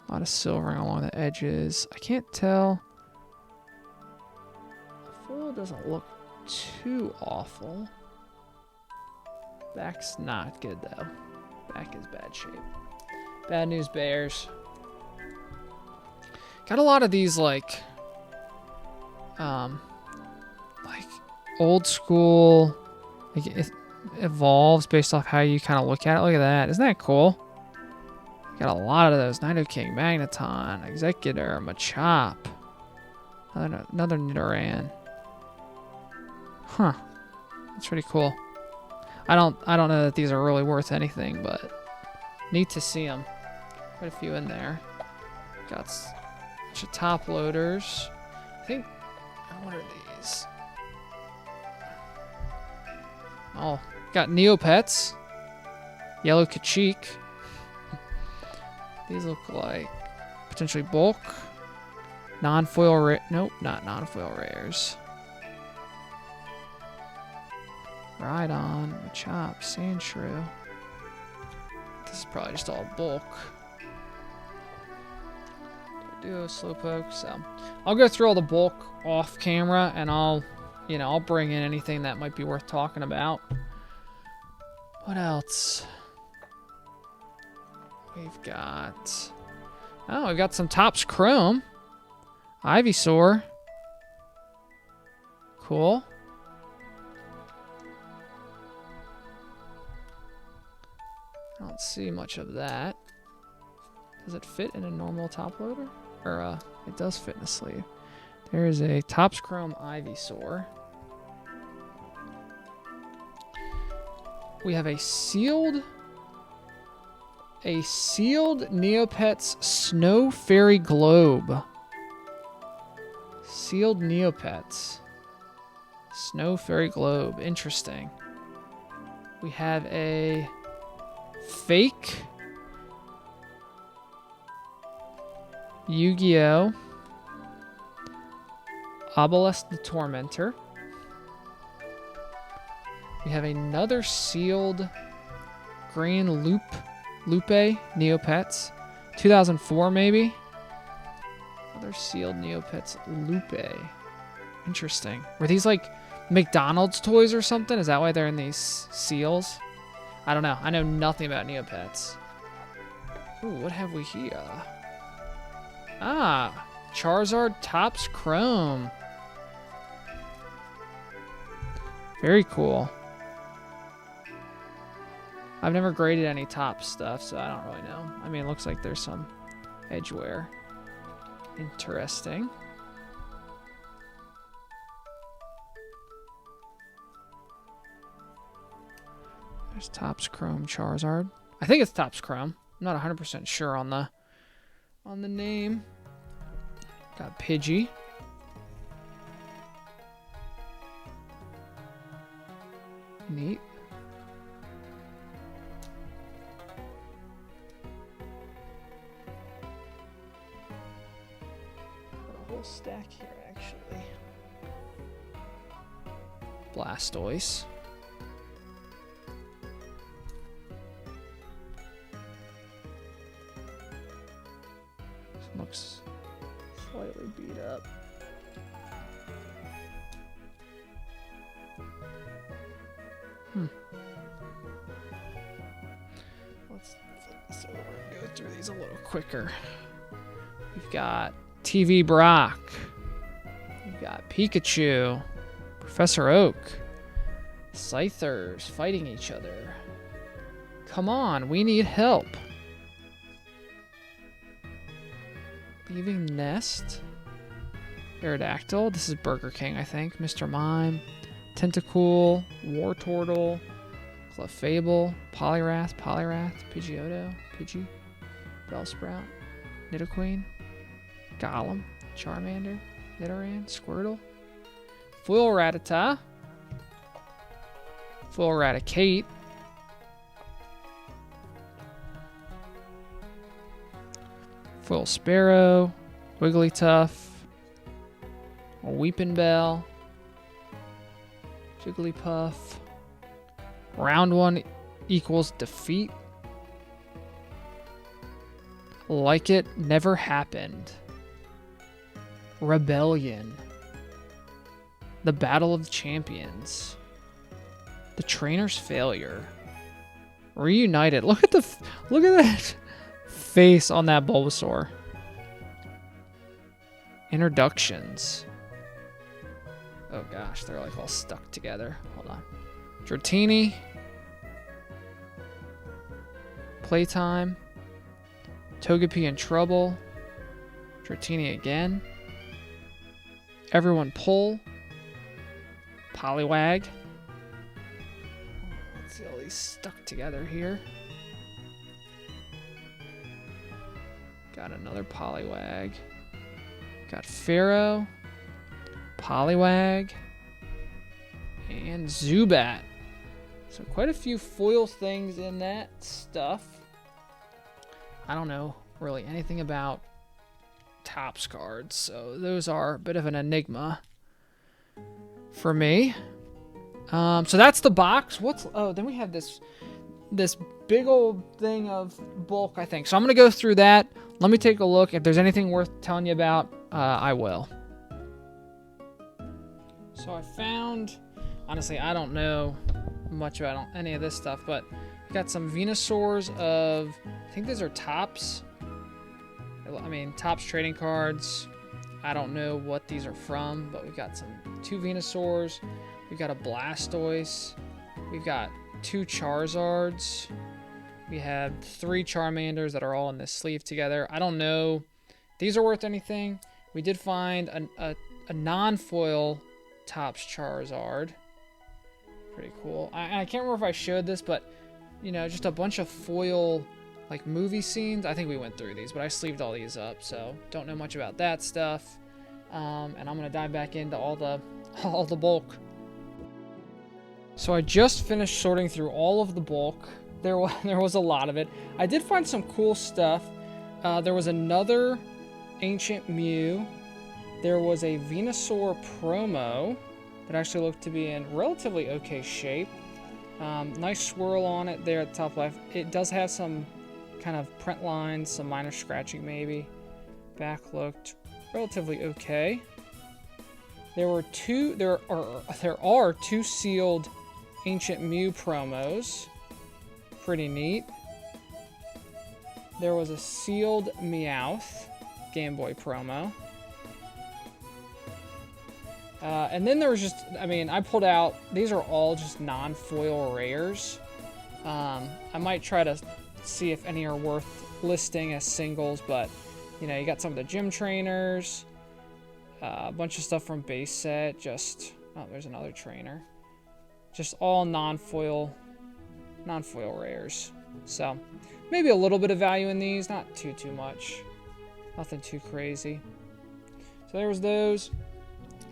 Speaker 1: A lot of silvering along the edges. I can't tell. The foil doesn't look too awful. Back's not good though. Back is bad shape. Bad news bears. Got a lot of these like old school, like it evolves based off how you kind of look at it. Look at that. Isn't that cool? Got a lot of those. Nidoking, Magneton, Executor, Machop. Another Nidoran. Huh. That's pretty cool. I don't know that these are really worth anything, but neat to see them. Quite a few in there. Got a bunch of top loaders. I think, what are these? Oh, got Neopets. Yellow Kachik. These look like potentially bulk. Non-foil nope, not non-foil rares. Rhydon, Machop, Sandshrew. This is probably just all bulk. Duo, Slowpoke. So I'll go through all the bulk off camera, and I'll bring in anything that might be worth talking about. What else? We've got some Topps Chrome. Ivysaur. Cool. I don't see much of that. Does it fit in a normal top loader? Or, it does fit in a sleeve. There's a Topps Chrome Ivysaur. We have a sealed Neopets Snow Fairy Globe. Sealed Neopets. Snow Fairy Globe. Interesting. We have a fake Yu-Gi-Oh! Obelisk the Tormentor. We have another sealed green Lupe Neopets. 2004 maybe? Another sealed Neopets Lupe. Interesting. Were these like McDonald's toys or something? Is that why they're in these seals? I don't know. I know nothing about Neopets. Ooh, what have we here? Ah, Charizard Topps Chrome. Very cool. I've never graded any Topps stuff, so I don't really know. I mean, it looks like there's some edge wear. Interesting. There's Topps Chrome Charizard. I think it's Topps Chrome. I'm not 100% sure on the name. Got Pidgey. Neat. Got a whole stack here, actually. Blastoise. Looks slightly beat up. Let's flip this over and go through these a little quicker. We've got TV Brock. We've got Pikachu. Professor Oak. Scythers fighting each other. Come on, we need help. Leaving Nest. Aerodactyl. This is Burger King, I think. Mr. Mime. Tentacool. Wartortle. Clefable. Poliwrath. Pidgeotto. Pidgey. Bellsprout. Nidoqueen. Golem. Charmander. Nidoran. Squirtle. Full Rattata. Full Raticate. Full Sparrow, Wigglytuff, Weeping Bell, Jigglypuff. Round 1 equals defeat. Like it never happened. Rebellion. The Battle of the Champions. The Trainer's Failure. Reunited. Look at that face on that Bulbasaur. Introductions. Oh gosh, they're like all stuck together. Hold on. Dratini. Playtime. Togepi in Trouble. Dratini again. Everyone Pull. Poliwag. Let's see all these stuck together here. Got another Poliwag. Got Pharaoh, Poliwag, and Zubat. So quite a few foil things in that stuff. I don't know really anything about Topps cards, so those are a bit of an enigma for me. So that's the box. Then we have this big old thing of bulk, I think. So I'm going to go through that. Let me take a look. If there's anything worth telling you about, I will. So I found, honestly, I don't know much about any of this stuff, but we got some Venusaurs of, I think these are Topps. I mean, Topps trading cards. I don't know what these are from, but we've got 2 Venusaurs. We've got a Blastoise. We've got 2 Charizards. We have 3 Charmanders that are all in this sleeve together. I don't know if these are worth anything. We did find a non-foil Topps Charizard. Pretty cool. I can't remember if I showed this, but, you know, just a bunch of foil, like, movie scenes. I think we went through these, but I sleeved all these up, so don't know much about that stuff. And I'm going to dive back into all the bulk. So I just finished sorting through all of the bulk. There was a lot of it. I did find some cool stuff. There was another Ancient Mew. There was a Venusaur promo that actually looked to be in relatively okay shape. Nice swirl on it there at the top left. It does have some kind of print lines, some minor scratching maybe. Back looked relatively okay. There are 2 sealed Ancient Mew promos. Pretty neat. There was a sealed Meowth Game Boy promo. And then there was just, I mean, I pulled out, these are all just non-foil rares. I might try to see if any are worth listing as singles, but, you know, you got some of the gym trainers, a bunch of stuff from base set, just, oh, there's another trainer. Just all non-foil rares. So, maybe a little bit of value in these, not too much. Nothing too crazy. So there was those.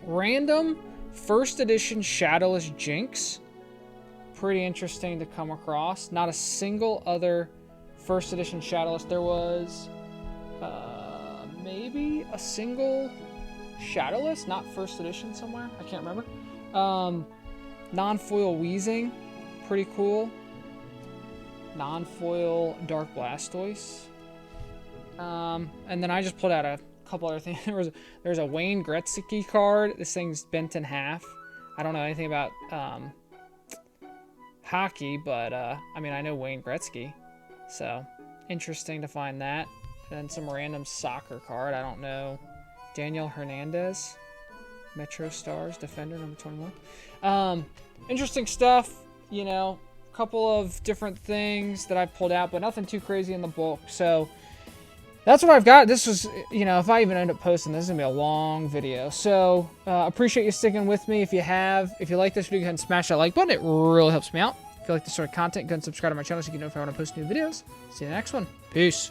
Speaker 1: Random first edition Shadowless Jinx. Pretty interesting to come across. Not a single other first edition Shadowless. There was maybe a single Shadowless, not first edition somewhere. I can't remember. Non-foil Weezing. Pretty cool. Non-foil Dark Blastoise. And then I just pulled out a couple other things. There's a Wayne Gretzky card. This thing's bent in half. I don't know anything about hockey, but I mean, I know Wayne Gretzky, so interesting to find that. And then some random soccer card. I don't know. Daniel Hernandez, Metro Stars defender number 21. Interesting stuff. You know, a couple of different things that I pulled out, but nothing too crazy in the bulk. So that's what I've got. This was, you know, if I even end up posting, this is going to be a long video. So, appreciate you sticking with me. If you like this video, go ahead and smash that like button. It really helps me out. If you like this sort of content, go ahead and subscribe to my channel so you can know if I want to post new videos. See you in the next one. Peace.